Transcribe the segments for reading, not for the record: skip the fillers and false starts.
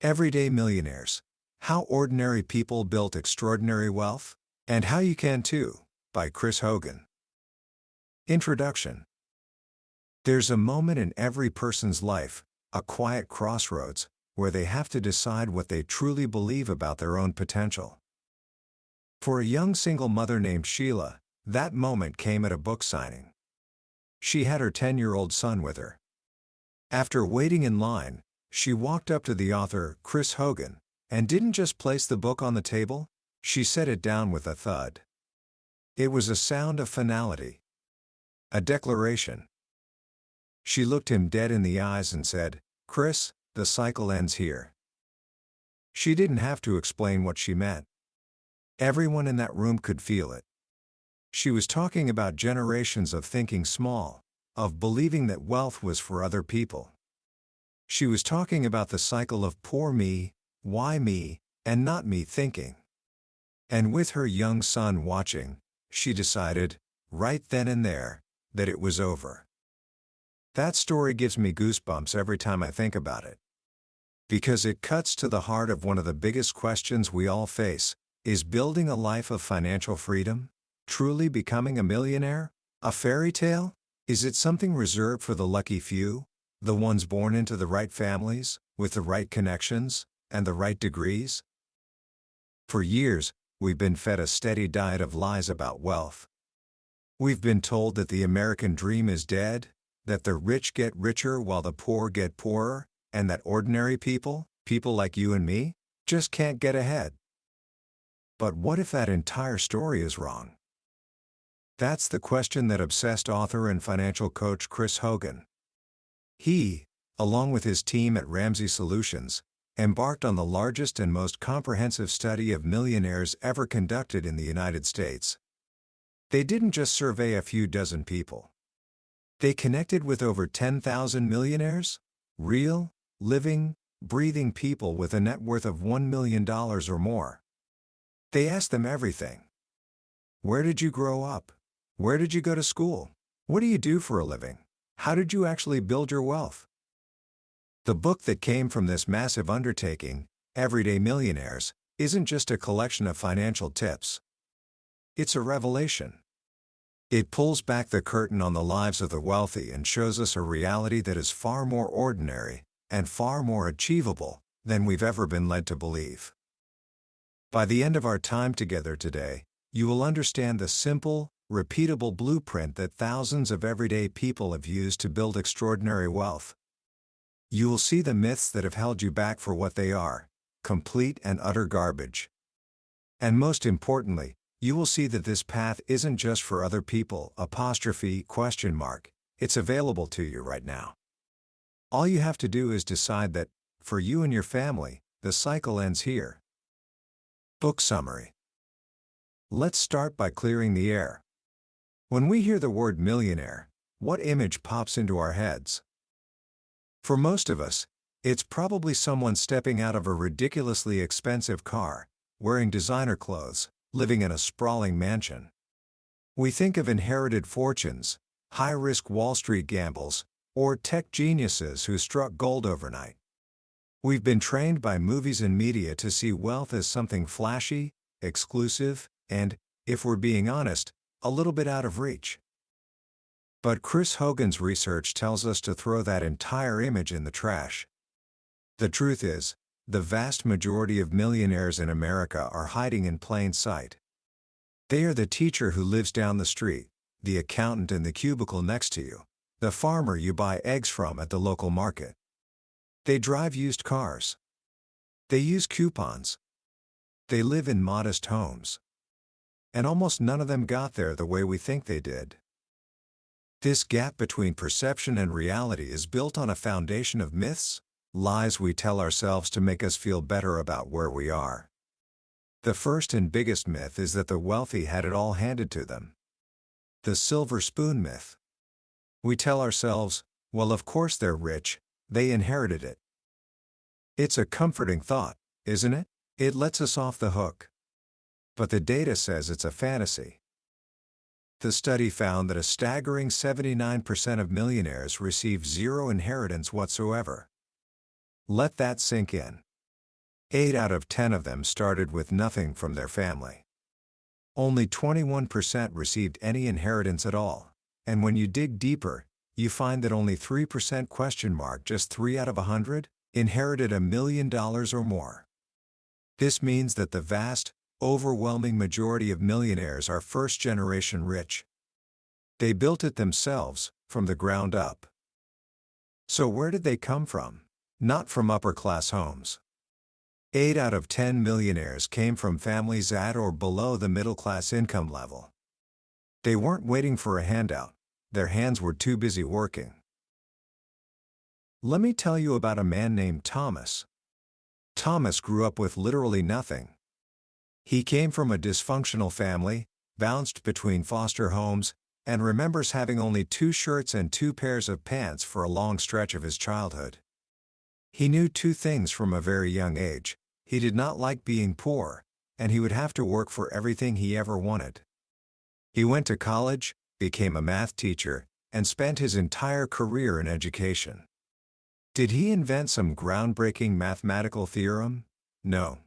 Everyday Millionaires: How Ordinary People Built Extraordinary Wealth, and How You Can Too, by Chris Hogan. Introduction. There's a moment in every person's life, a quiet crossroads, where they have to decide what they truly believe about their own potential. For a young single mother named Sheila, that moment came at a book signing. She had her 10-year-old son with her. After waiting in line, she walked up to the author, Chris Hogan, and didn't just place the book on the table, she set it down with a thud. It was a sound of finality. A declaration. She looked him dead in the eyes and said, "Chris, the cycle ends here." She didn't have to explain what she meant. Everyone in that room could feel it. She was talking about generations of thinking small, of believing that wealth was for other people. She was talking about the cycle of poor me, why me, and not me thinking. And with her young son watching, she decided, right then and there, that it was over. That story gives me goosebumps every time I think about it. Because it cuts to the heart of one of the biggest questions we all face: is building a life of financial freedom, truly becoming a millionaire, a fairy tale? Is it something reserved for the lucky few, the ones born into the right families, with the right connections, and the right degrees? For years, we've been fed a steady diet of lies about wealth. We've been told that the American dream is dead, that the rich get richer while the poor get poorer, and that ordinary people, people like you and me, just can't get ahead. But what if that entire story is wrong? That's the question that obsessed author and financial coach Chris Hogan. He, along with his team at Ramsey Solutions, embarked on the largest and most comprehensive study of millionaires ever conducted in the United States. They didn't just survey a few dozen people. They connected with over 10,000 millionaires, real, living, breathing people with a net worth of $1 million or more. They asked them everything. Where did you grow up? Where did you go to school? What do you do for a living? How did you actually build your wealth? The book that came from this massive undertaking, Everyday Millionaires, isn't just a collection of financial tips. It's a revelation. It pulls back the curtain on the lives of the wealthy and shows us a reality that is far more ordinary and far more achievable than we've ever been led to believe. By the end of our time together today, you will understand the simple, repeatable blueprint that thousands of everyday people have used to build extraordinary wealth. You will see the myths that have held you back for what they are: complete and utter garbage. And most importantly, you will see that this path isn't just for other people, it's available to you right now. All you have to do is decide that, for you and your family, the cycle ends here. Book summary. Let's start by clearing the air. When we hear the word millionaire, what image pops into our heads? For most of us, it's probably someone stepping out of a ridiculously expensive car, wearing designer clothes, living in a sprawling mansion. We think of inherited fortunes, high-risk Wall Street gambles, or tech geniuses who struck gold overnight. We've been trained by movies and media to see wealth as something flashy, exclusive, and, if we're being honest, a little bit out of reach. But Chris Hogan's research tells us to throw that entire image in the trash. The truth is, the vast majority of millionaires in America are hiding in plain sight. They are the teacher who lives down the street, the accountant in the cubicle next to you, the farmer you buy eggs from at the local market. They drive used cars. They use coupons. They live in modest homes. And almost none of them got there the way we think they did. This gap between perception and reality is built on a foundation of myths, lies we tell ourselves to make us feel better about where we are. The first and biggest myth is that the wealthy had it all handed to them. The silver spoon myth. We tell ourselves, well, of course they're rich, they inherited it. It's a comforting thought, isn't it? It lets us off the hook. But the data says it's a fantasy. The study found that a staggering 79% of millionaires receive zero inheritance whatsoever. Let that sink in. 8 out of 10 of them started with nothing from their family. Only 21% received any inheritance at all, and when you dig deeper, you find that only 3% just 3 out of 100, inherited $1 million or more. This means that the vast, overwhelming majority of millionaires are first-generation rich. They built it themselves, from the ground up. So where did they come from? Not from upper-class homes. 8 out of 10 millionaires came from families at or below the middle-class income level. They weren't waiting for a handout. Their hands were too busy working. Let me tell you about a man named Thomas. Thomas grew up with literally nothing. He came from a dysfunctional family, bounced between foster homes, and remembers having only 2 shirts and 2 pairs of pants for a long stretch of his childhood. He knew 2 things from a very young age: he did not like being poor, and he would have to work for everything he ever wanted. He went to college, became a math teacher, and spent his entire career in education. Did he invent some groundbreaking mathematical theorem? No.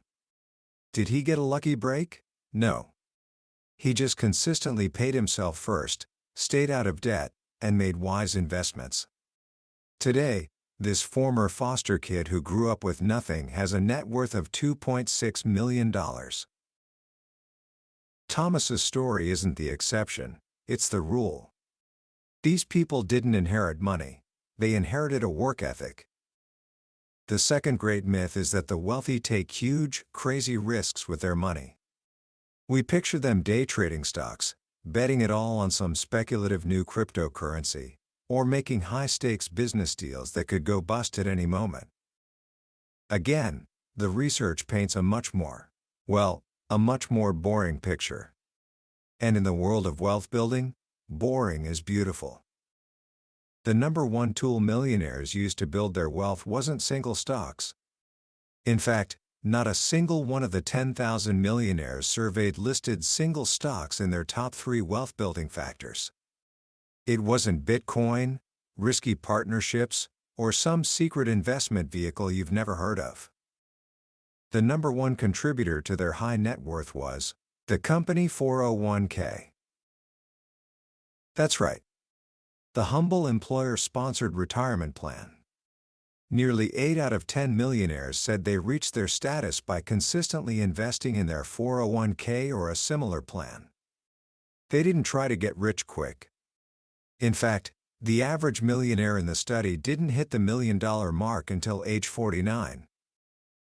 Did he get a lucky break? No. He just consistently paid himself first, stayed out of debt, and made wise investments. Today, this former foster kid who grew up with nothing has a net worth of $2.6 million. Thomas's story isn't the exception, it's the rule. These people didn't inherit money. They inherited a work ethic. The second great myth is that the wealthy take huge, crazy risks with their money. We picture them day trading stocks, betting it all on some speculative new cryptocurrency, or making high-stakes business deals that could go bust at any moment. Again, the research paints a much more boring picture. And in the world of wealth building, boring is beautiful. The number one tool millionaires used to build their wealth wasn't single stocks. In fact, not a single one of the 10,000 millionaires surveyed listed single stocks in their top 3 wealth-building factors. It wasn't Bitcoin, risky partnerships, or some secret investment vehicle you've never heard of. The number one contributor to their high net worth was the company 401k. That's right. The humble employer-sponsored retirement plan. Nearly 8 out of 10 millionaires said they reached their status by consistently investing in their 401k or a similar plan. They didn't try to get rich quick. In fact, the average millionaire in the study didn't hit the $1 million mark until age 49.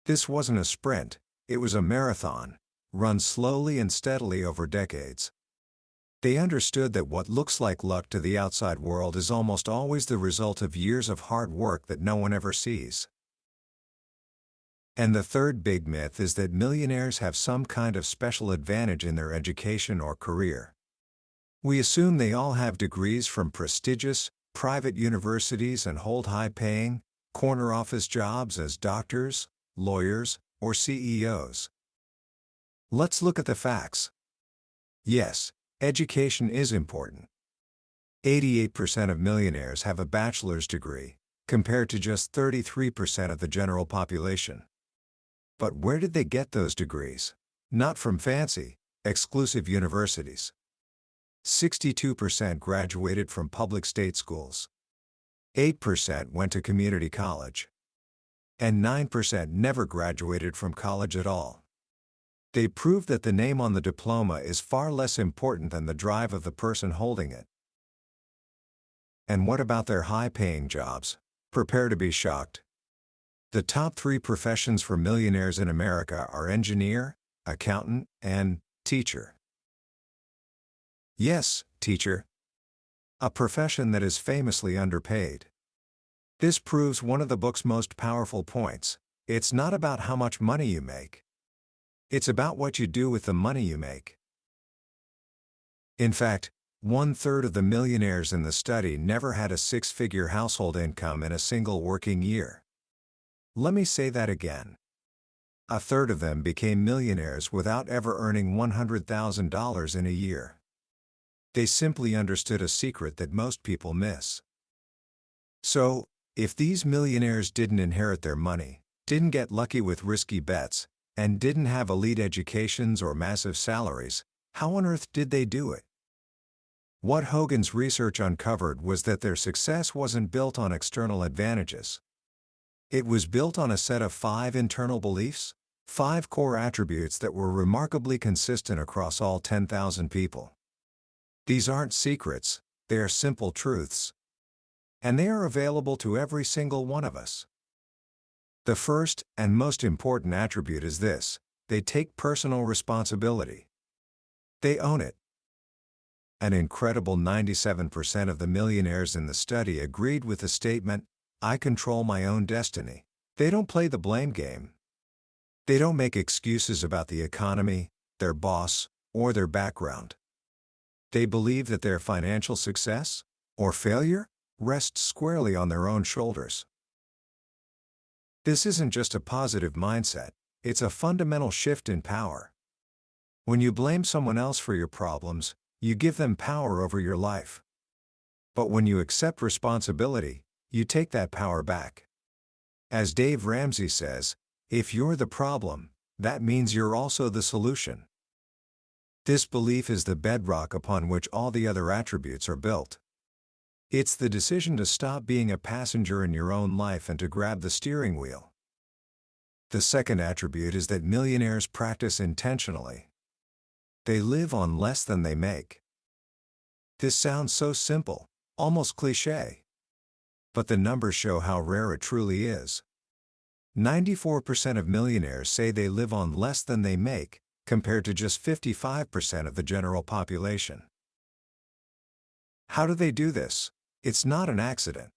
This wasn't a sprint, it was a marathon, run slowly and steadily over decades. They understood that what looks like luck to the outside world is almost always the result of years of hard work that no one ever sees. And the third big myth is that millionaires have some kind of special advantage in their education or career. We assume they all have degrees from prestigious, private universities and hold high-paying, corner office jobs as doctors, lawyers, or CEOs. Let's look at the facts. Yes, education is important. 88% of millionaires have a bachelor's degree, compared to just 33% of the general population. But where did they get those degrees? Not from fancy, exclusive universities. 62% graduated from public state schools. 8% went to community college. And 9% never graduated from college at all. They proved that the name on the diploma is far less important than the drive of the person holding it. And what about their high-paying jobs? Prepare to be shocked. The top 3 professions for millionaires in America are engineer, accountant, and teacher. Yes, teacher. A profession that is famously underpaid. This proves one of the book's most powerful points. It's not about how much money you make. It's about what you do with the money you make. In fact, 1/3 of the millionaires in the study never had a 6-figure household income in a single working year. Let me say that again. 1/3 of them became millionaires without ever earning $100,000 in a year. They simply understood a secret that most people miss. So, if these millionaires didn't inherit their money, didn't get lucky with risky bets, and didn't have elite educations or massive salaries, how on earth did they do it? What Hogan's research uncovered was that their success wasn't built on external advantages. It was built on a set of 5 internal beliefs, 5 core attributes that were remarkably consistent across all 10,000 people. These aren't secrets, they are simple truths. And they are available to every single one of us. The first and most important attribute is this: they take personal responsibility. They own it. An incredible 97% of the millionaires in the study agreed with the statement, "I control my own destiny." They don't play the blame game. They don't make excuses about the economy, their boss, or their background. They believe that their financial success, or failure, rests squarely on their own shoulders. This isn't just a positive mindset, it's a fundamental shift in power. When you blame someone else for your problems, you give them power over your life. But when you accept responsibility, you take that power back. As Dave Ramsey says, if you're the problem, that means you're also the solution. This belief is the bedrock upon which all the other attributes are built. It's the decision to stop being a passenger in your own life and to grab the steering wheel. The second attribute is that millionaires practice intentionally. They live on less than they make. This sounds so simple, almost cliché. But the numbers show how rare it truly is. 94% of millionaires say they live on less than they make, compared to just 55% of the general population. How do they do this? It's not an accident.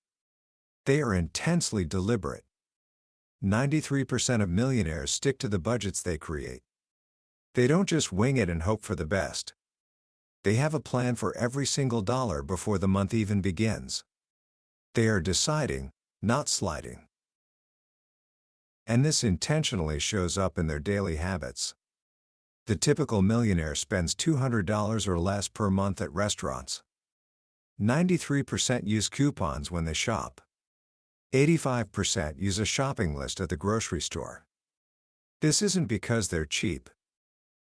They are intensely deliberate. 93% of millionaires stick to the budgets they create. They don't just wing it and hope for the best. They have a plan for every single dollar before the month even begins. They are deciding, not sliding. And this intentionally shows up in their daily habits. The typical millionaire spends $200 or less per month at restaurants. 93% use coupons when they shop. 85% use a shopping list at the grocery store. This isn't because they're cheap.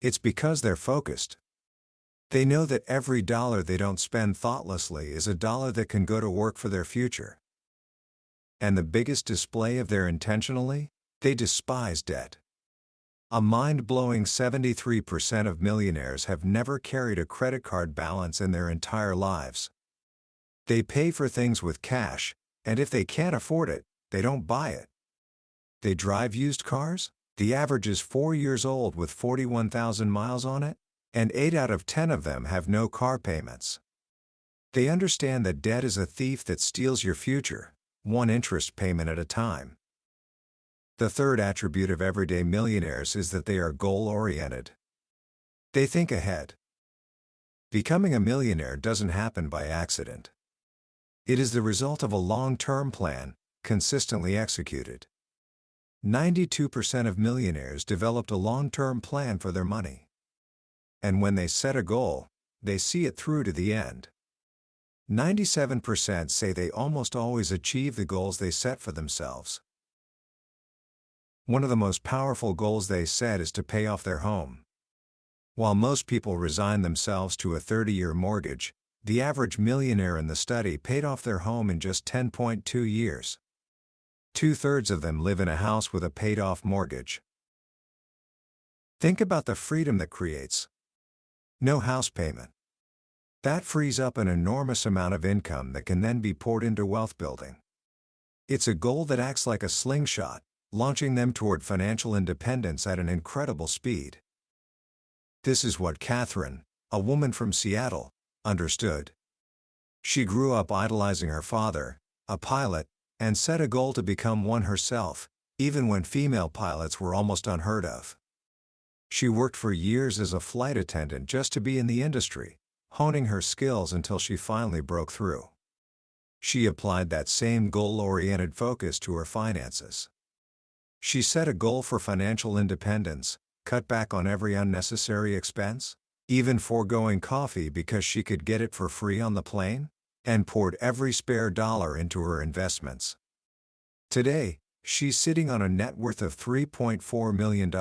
It's because they're focused. They know that every dollar they don't spend thoughtlessly is a dollar that can go to work for their future. And the biggest display of their intentionally, they despise debt. A mind-blowing 73% of millionaires have never carried a credit card balance in their entire lives. They pay for things with cash, and if they can't afford it, they don't buy it. They drive used cars. The average is 4 years old with 41,000 miles on it, and 8 out of 10 of them have no car payments. They understand that debt is a thief that steals your future, one interest payment at a time. The third attribute of everyday millionaires is that they are goal-oriented. They think ahead. Becoming a millionaire doesn't happen by accident. It is the result of a long-term plan, consistently executed. 92% of millionaires developed a long-term plan for their money. And when they set a goal, they see it through to the end. 97% say they almost always achieve the goals they set for themselves. One of the most powerful goals they set is to pay off their home. While most people resign themselves to a 30-year mortgage, the average millionaire in the study paid off their home in just 10.2 years. 2/3 of them live in a house with a paid-off mortgage. Think about the freedom that creates. No house payment. That frees up an enormous amount of income that can then be poured into wealth building. It's a goal that acts like a slingshot, launching them toward financial independence at an incredible speed. This is what Catherine, a woman from Seattle, understood. She grew up idolizing her father, a pilot, and set a goal to become one herself, even when female pilots were almost unheard of. She worked for years as a flight attendant just to be in the industry, honing her skills until she finally broke through. She applied that same goal-oriented focus to her finances. She set a goal for financial independence, cut back on every unnecessary expense, even foregoing coffee because she could get it for free on the plane, and poured every spare dollar into her investments. Today, She's sitting on a net worth of $3.4 million.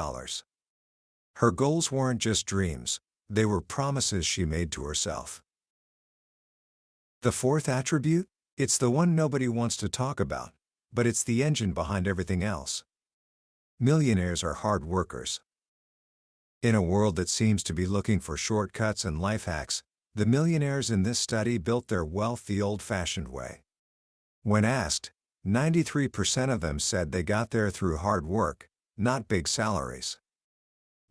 Her goals weren't just dreams, they were promises she made to herself. The fourth attribute? It's the one nobody wants to talk about, but it's the engine behind everything else. Millionaires are hard workers. In a world that seems to be looking for shortcuts and life hacks, the millionaires in this study built their wealth the old-fashioned way. When asked, 93% of them said they got there through hard work, not big salaries.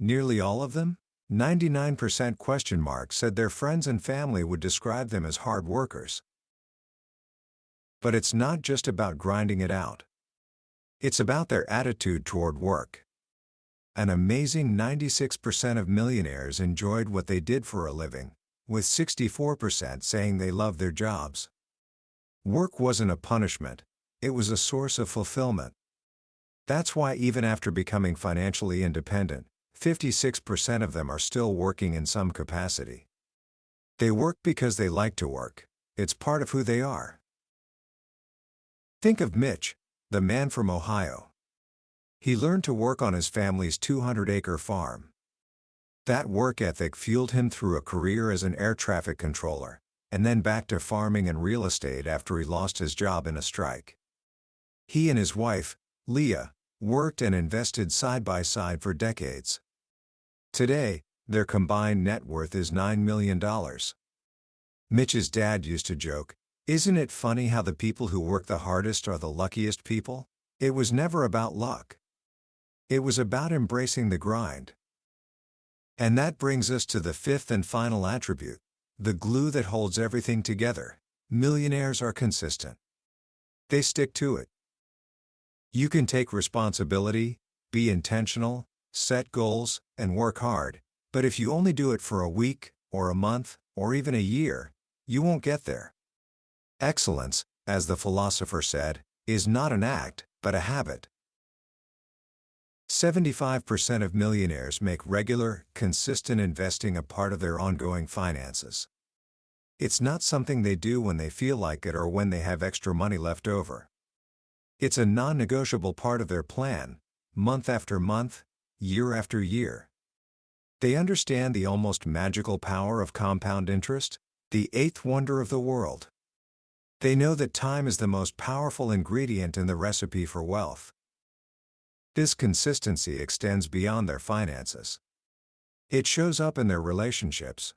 Nearly all of them, 99% said their friends and family would describe them as hard workers. But it's not just about grinding it out. It's about their attitude toward work. An amazing 96% of millionaires enjoyed what they did for a living, with 64% saying they loved their jobs. Work wasn't a punishment, it was a source of fulfillment. That's why even after becoming financially independent, 56% of them are still working in some capacity. They work because they like to work. It's part of who they are. Think of Mitch, the man from Ohio. He learned to work on his family's 200-acre farm. That work ethic fueled him through a career as an air traffic controller, and then back to farming and real estate after he lost his job in a strike. He and his wife, Leah, worked and invested side by side for decades. Today, their combined net worth is $9 million. Mitch's dad used to joke, "Isn't it funny how the people who work the hardest are the luckiest people?" It was never about luck. It was about embracing the grind. And that brings us to the fifth and final attribute, the glue that holds everything together. Millionaires are consistent. They stick to it. You can take responsibility, be intentional, set goals, and work hard, but if you only do it for a week, or a month, or even a year, you won't get there. Excellence, as the philosopher said, is not an act, but a habit. 75% of millionaires make regular, consistent investing a part of their ongoing finances. It's not something they do when they feel like it or when they have extra money left over. It's a non-negotiable part of their plan, month after month, year after year. They understand the almost magical power of compound interest, the eighth wonder of the world. They know that time is the most powerful ingredient in the recipe for wealth. This consistency extends beyond their finances. It shows up in their relationships.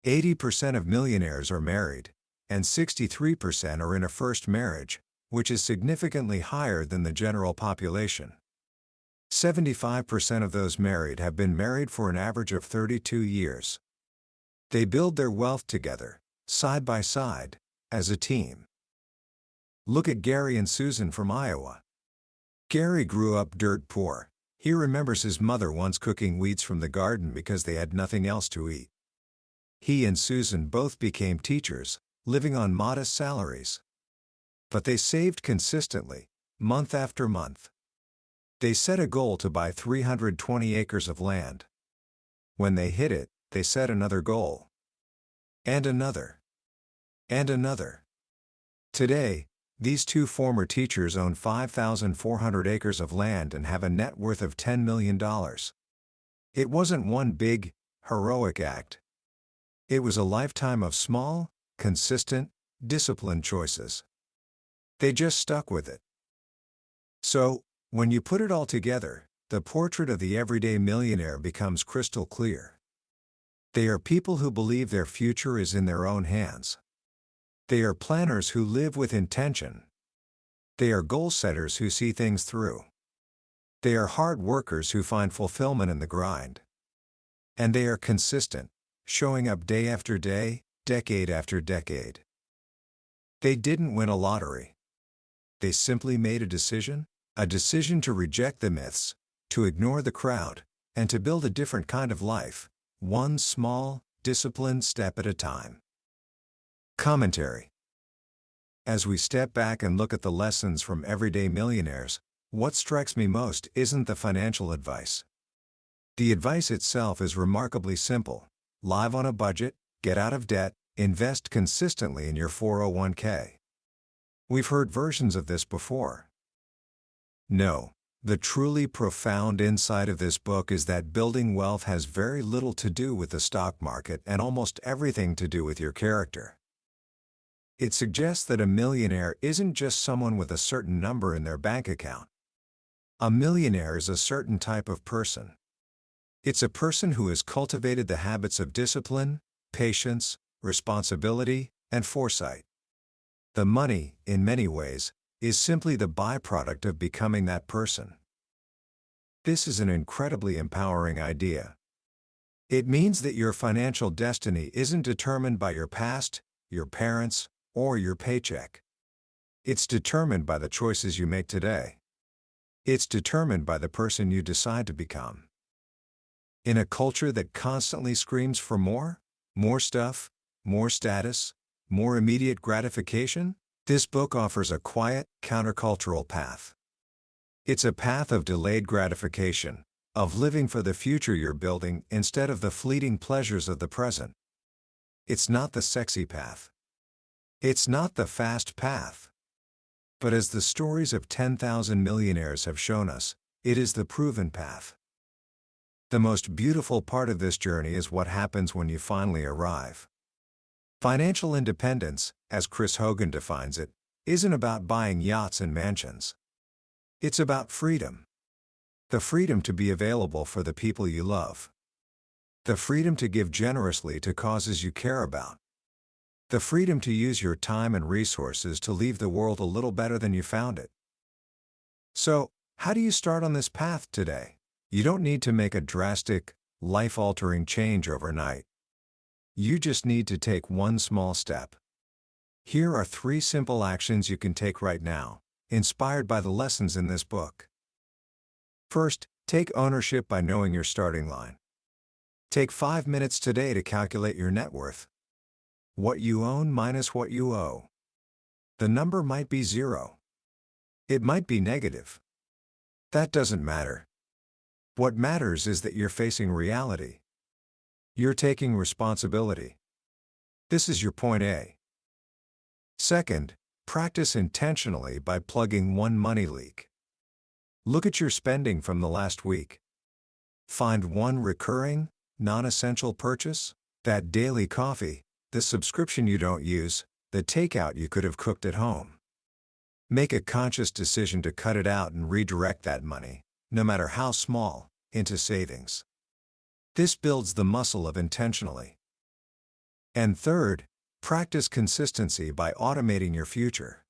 80% of millionaires are married, and 63% are in a first marriage, which is significantly higher than the general population. 75% of those married have been married for an average of 32 years. They build their wealth together, side by side, as a team. Look at Gary and Susan from Iowa. Gary grew up dirt poor. He remembers his mother once cooking weeds from the garden because they had nothing else to eat. He and Susan both became teachers, living on modest salaries. But they saved consistently, month after month. They set a goal to buy 320 acres of land. When they hit it, they set another goal. And another. And another. Today, these two former teachers own 5,400 acres of land and have a net worth of $10 million. It wasn't one big, heroic act. It was a lifetime of small, consistent, disciplined choices. They just stuck with it. So, when you put it all together, the portrait of the everyday millionaire becomes crystal clear. They are people who believe their future is in their own hands. They are planners who live with intention. They are goal setters who see things through. They are hard workers who find fulfillment in the grind. And they are consistent, showing up day after day, decade after decade. They didn't win a lottery. They simply made a decision to reject the myths, to ignore the crowd, and to build a different kind of life, one small, disciplined step at a time. Commentary. As we step back and look at the lessons from everyday millionaires, what strikes me most isn't the financial advice. The advice itself is remarkably simple. Live on a budget, get out of debt, invest consistently in your 401k. We've heard versions of this before. No, the truly profound insight of this book is that building wealth has very little to do with the stock market and almost everything to do with your character. It suggests that a millionaire isn't just someone with a certain number in their bank account. A millionaire is a certain type of person. It's a person who has cultivated the habits of discipline, patience, responsibility, and foresight. The money, in many ways, is simply the byproduct of becoming that person. This is an incredibly empowering idea. It means that your financial destiny isn't determined by your past, your parents, or your paycheck. It's determined by the choices you make today. It's determined by the person you decide to become. In a culture that constantly screams for more stuff, more status, more immediate gratification, this book offers a quiet, countercultural path. It's a path of delayed gratification, of living for the future you're building instead of the fleeting pleasures of the present. It's not the sexy path. It's not the fast path. But as the stories of 10,000 millionaires have shown us, it is the proven path. The most beautiful part of this journey is what happens when you finally arrive. Financial independence, as Chris Hogan defines it, isn't about buying yachts and mansions. It's about freedom. The freedom to be available for the people you love. The freedom to give generously to causes you care about. The freedom to use your time and resources to leave the world a little better than you found it. So, how do you start on this path today? You don't need to make a drastic, life-altering change overnight. You just need to take one small step. Here are 3 simple actions you can take right now, inspired by the lessons in this book. First, take ownership by knowing your starting line. Take 5 minutes today to calculate your net worth. What you own minus what you owe. The number might be 0. It might be negative. That doesn't matter. What matters is that you're facing reality. You're taking responsibility. This is your point A. Second, practice intentionally by plugging one money leak. Look at your spending from the last week. Find one recurring, non-essential purchase, that daily coffee, the subscription you don't use, the takeout you could have cooked at home. Make a conscious decision to cut it out and redirect that money, no matter how small, into savings. This builds the muscle of intentionally. And third, practice consistency by automating your future.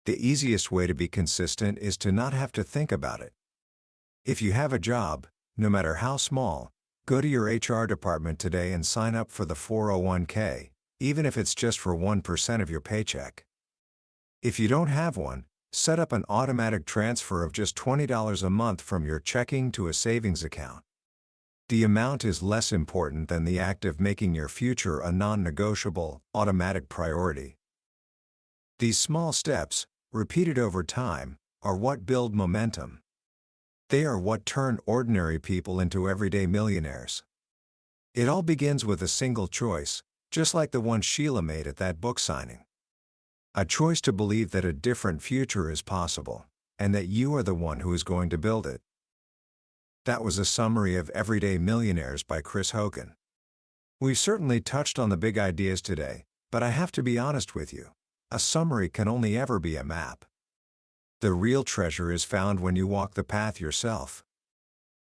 The easiest way to be consistent is to not have to think about it. If you have a job, no matter how small, go to your HR department today and sign up for the 401k, even if it's just for 1% of your paycheck. If you don't have one, set up an automatic transfer of just $20 a month from your checking to a savings account. The amount is less important than the act of making your future a non-negotiable, automatic priority. These small steps, repeated over time, are what build momentum. They are what turn ordinary people into everyday millionaires. It all begins with a single choice, just like the one Sheila made at that book signing. A choice to believe that a different future is possible, and that you are the one who is going to build it. That was a summary of Everyday Millionaires by Chris Hogan. We've certainly touched on the big ideas today, but I have to be honest with you. A summary can only ever be a map. The real treasure is found when you walk the path yourself.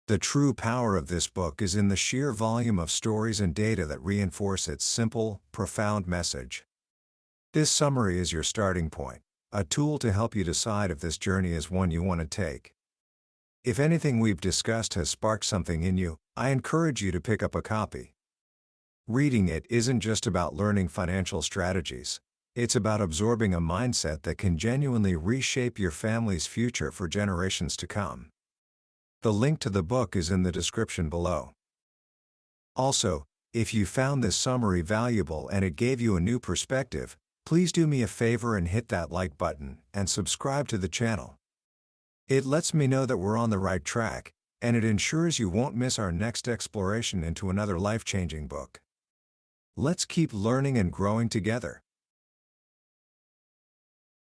The true power of this book is in the sheer volume of stories and data that reinforce its simple, profound message. This summary is your starting point, a tool to help you decide if this journey is one you want to take. If anything we've discussed has sparked something in you, I encourage you to pick up a copy. Reading it isn't just about learning financial strategies. It's about absorbing a mindset that can genuinely reshape your family's future for generations to come. The link to the book is in the description below. Also, if you found this summary valuable and it gave you a new perspective, please do me a favor and hit that like button and subscribe to the channel. It lets me know that we're on the right track, and it ensures you won't miss our next exploration into another life-changing book. Let's keep learning and growing together.